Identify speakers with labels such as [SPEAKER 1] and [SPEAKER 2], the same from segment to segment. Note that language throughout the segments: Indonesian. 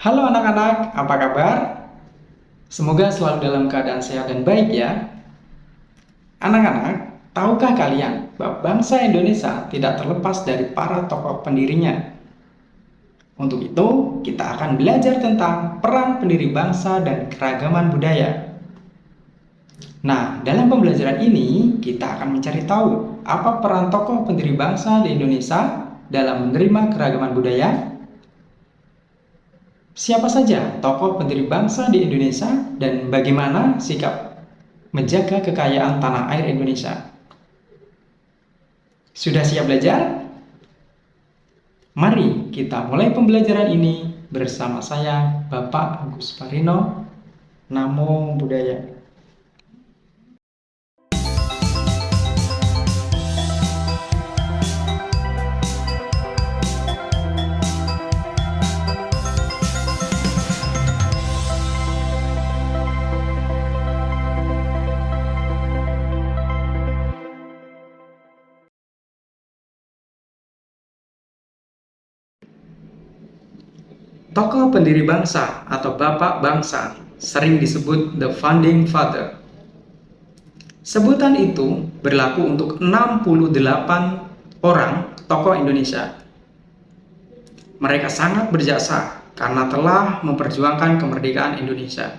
[SPEAKER 1] Halo anak-anak, apa kabar? Semoga selalu dalam keadaan sehat dan baik ya. Anak-anak, tahukah kalian bahwa bangsa Indonesia tidak terlepas dari para tokoh pendirinya? Untuk itu, kita akan belajar tentang peran pendiri bangsa dan keragaman budaya. Nah, dalam pembelajaran ini, kita akan mencari tahu apa peran tokoh pendiri bangsa di Indonesia dalam menerima keragaman budaya. Siapa saja tokoh pendiri bangsa di Indonesia dan bagaimana sikap menjaga kekayaan tanah air Indonesia? Sudah siap belajar? Mari kita mulai pembelajaran ini bersama saya, Bapak Agus Parino. Namo Buddhaya. Tokoh pendiri bangsa atau bapak bangsa sering disebut the founding father. Sebutan itu berlaku untuk 68 orang tokoh Indonesia. Mereka sangat berjasa karena telah memperjuangkan kemerdekaan Indonesia.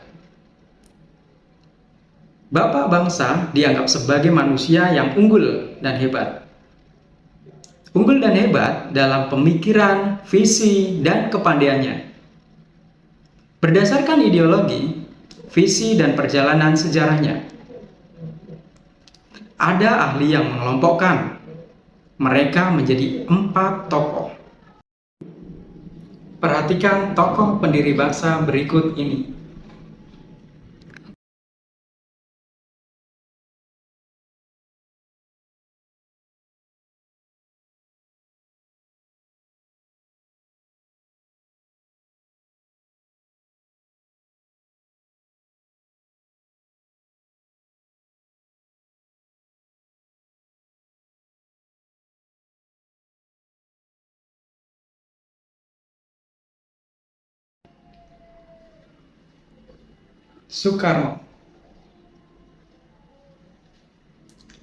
[SPEAKER 1] Bapak bangsa dianggap sebagai manusia yang unggul dan hebat. Unggul dan hebat dalam pemikiran, visi, dan kepandaiannya. Berdasarkan ideologi, visi, dan perjalanan sejarahnya, ada ahli yang mengelompokkan mereka menjadi 4 tokoh. Perhatikan tokoh pendiri bangsa berikut ini. Soekarno.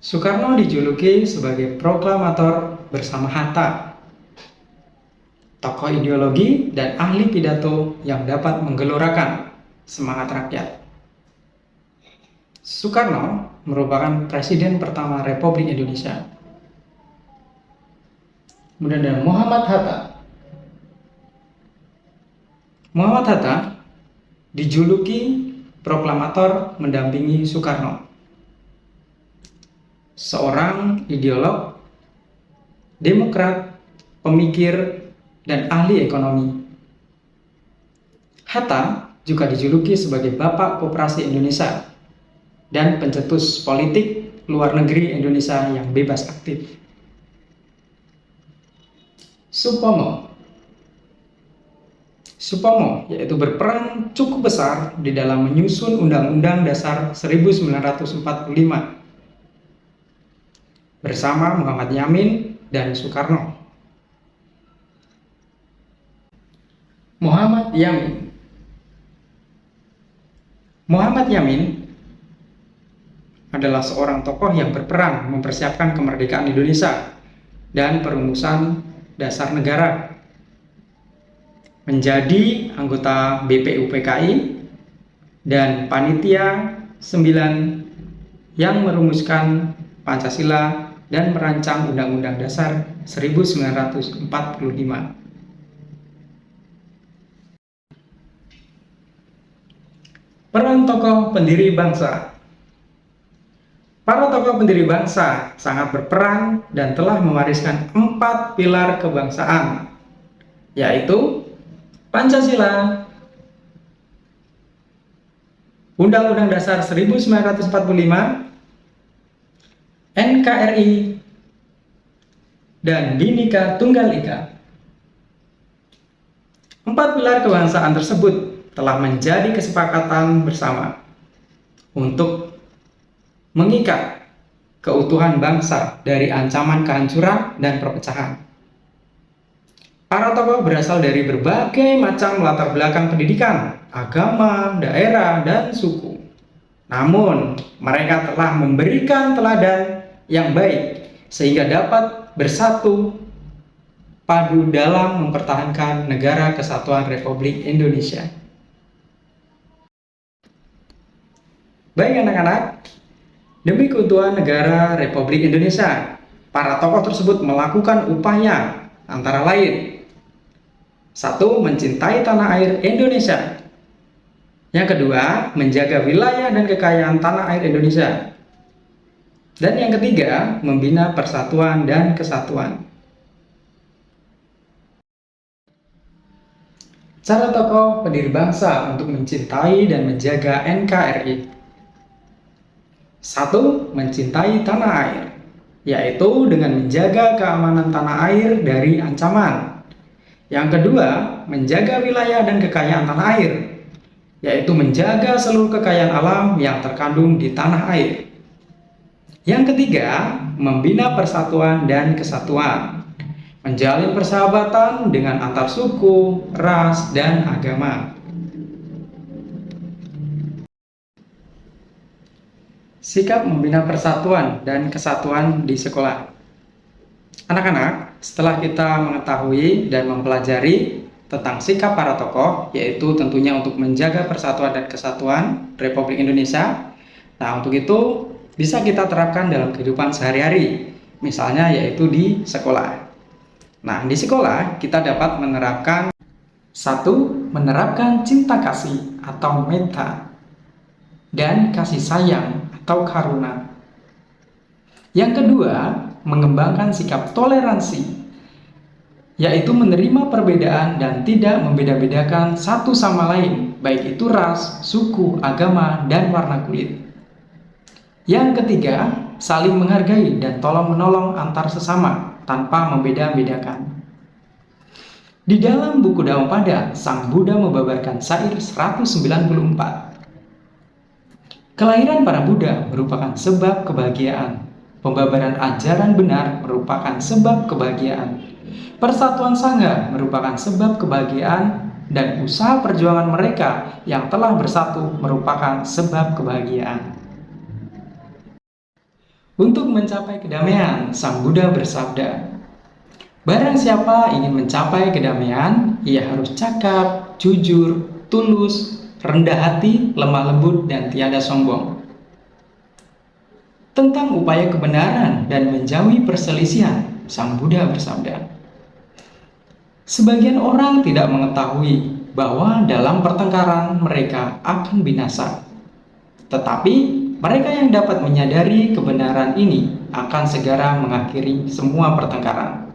[SPEAKER 1] Soekarno dijuluki sebagai proklamator bersama Hatta, tokoh ideologi dan ahli pidato yang dapat menggelorakan semangat rakyat. Soekarno merupakan presiden pertama Republik Indonesia. Kemudian ada Muhammad Hatta. Muhammad Hatta dijuluki proklamator mendampingi Soekarno. Seorang ideolog, demokrat, pemikir, dan ahli ekonomi. Hatta juga dijuluki sebagai Bapak Koperasi Indonesia dan pencetus politik luar negeri Indonesia yang bebas aktif. Supomo yaitu berperan cukup besar di dalam menyusun Undang-Undang Dasar 1945 bersama Muhammad Yamin dan Soekarno. Muhammad Yamin adalah seorang tokoh yang berperan mempersiapkan kemerdekaan Indonesia dan perumusan dasar negara. Menjadi anggota BPUPKI dan Panitia 9 yang merumuskan Pancasila dan merancang Undang-Undang Dasar 1945. Peran tokoh pendiri bangsa. Para tokoh pendiri bangsa sangat berperan dan telah mewariskan 4 pilar kebangsaan, yaitu Pancasila, Undang-Undang Dasar 1945, NKRI, dan Bhinneka Tunggal Ika. 4 pilar kebangsaan tersebut telah menjadi kesepakatan bersama untuk mengikat keutuhan bangsa dari ancaman kehancuran dan perpecahan. Para tokoh berasal dari berbagai macam latar belakang pendidikan, agama, daerah, dan suku. Namun, mereka telah memberikan teladan yang baik sehingga dapat bersatu padu dalam mempertahankan Negara Kesatuan Republik Indonesia. Baik anak-anak, demi keutuhan negara Republik Indonesia, para tokoh tersebut melakukan upaya antara lain: 1. Mencintai tanah air Indonesia. Yang kedua, menjaga wilayah dan kekayaan tanah air Indonesia. Dan yang ketiga, membina persatuan dan kesatuan. Cara tokoh pendiri bangsa untuk mencintai dan menjaga NKRI. 1. Mencintai tanah air, yaitu dengan menjaga keamanan tanah air dari ancaman. Yang kedua, menjaga wilayah dan kekayaan tanah air, yaitu menjaga seluruh kekayaan alam yang terkandung di tanah air. Yang ketiga, membina persatuan dan kesatuan, menjalin persahabatan dengan antar suku, ras, dan agama. Sikap membina persatuan dan kesatuan di sekolah. Anak-anak, setelah kita mengetahui dan mempelajari tentang sikap para tokoh, yaitu tentunya untuk menjaga persatuan dan kesatuan Republik Indonesia, nah untuk itu bisa kita terapkan dalam kehidupan sehari-hari, misalnya yaitu di sekolah. Nah, di sekolah kita dapat menerapkan: 1. Menerapkan cinta kasih atau metta dan kasih sayang atau karuna. Yang kedua, mengembangkan sikap toleransi, yaitu menerima perbedaan dan tidak membeda-bedakan satu sama lain, baik itu ras, suku, agama, dan warna kulit. Yang ketiga, saling menghargai dan tolong-menolong antar sesama tanpa membeda-bedakan. Di dalam buku Dhammapada, Sang Buddha membabarkan syair 194. Kelahiran para Buddha merupakan sebab kebahagiaan. Pembabaran ajaran benar merupakan sebab kebahagiaan. Persatuan sangha merupakan sebab kebahagiaan, dan usaha perjuangan mereka yang telah bersatu merupakan sebab kebahagiaan. Untuk mencapai kedamaian, Sang Buddha bersabda, "Barang siapa ingin mencapai kedamaian, ia harus cakap, jujur, tulus, rendah hati, lemah lembut, dan tiada sombong." Tentang upaya kebenaran dan menjauhi perselisihan, Sang Buddha bersabda, "Sebagian orang tidak mengetahui bahwa dalam pertengkaran mereka akan binasa. Tetapi mereka yang dapat menyadari kebenaran ini akan segera mengakhiri semua pertengkaran."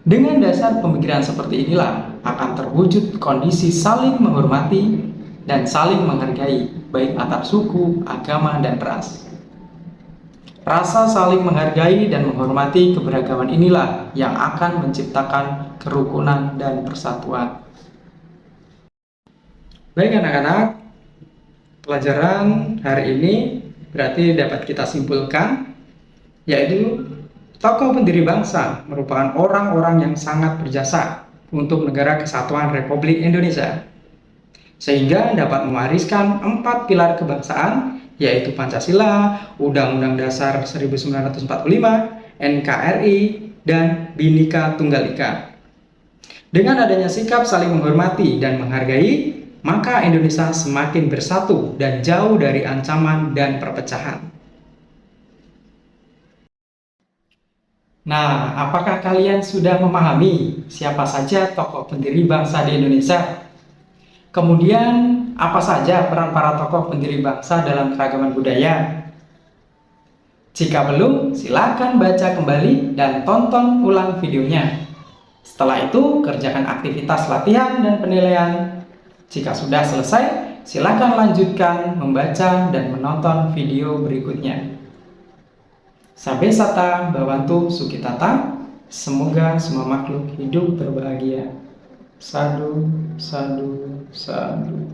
[SPEAKER 1] Dengan dasar pemikiran seperti inilah akan terwujud kondisi saling menghormati dan saling menghargai, baik antar suku, agama, dan ras. Rasa saling menghargai dan menghormati keberagaman inilah yang akan menciptakan kerukunan dan persatuan. Baik anak-anak, pelajaran hari ini berarti dapat kita simpulkan, yaitu tokoh pendiri bangsa merupakan orang-orang yang sangat berjasa untuk Negara Kesatuan Republik Indonesia, sehingga dapat mewariskan 4 pilar kebangsaan, yaitu Pancasila, Undang-Undang Dasar 1945, NKRI, dan Bhinneka Tunggal Ika. Dengan adanya sikap saling menghormati dan menghargai, maka Indonesia semakin bersatu dan jauh dari ancaman dan perpecahan. Nah, apakah kalian sudah memahami siapa saja tokoh pendiri bangsa di Indonesia? Kemudian, apa saja peran para tokoh pendiri bangsa dalam keragaman budaya? Jika belum, silakan baca kembali dan tonton ulang videonya. Setelah itu, kerjakan aktivitas latihan dan penilaian. Jika sudah selesai, silakan lanjutkan membaca dan menonton video berikutnya. Sabe Sata Bhawantu Sukitata, semoga semua makhluk hidup berbahagia. Sadu, sadu, sadu.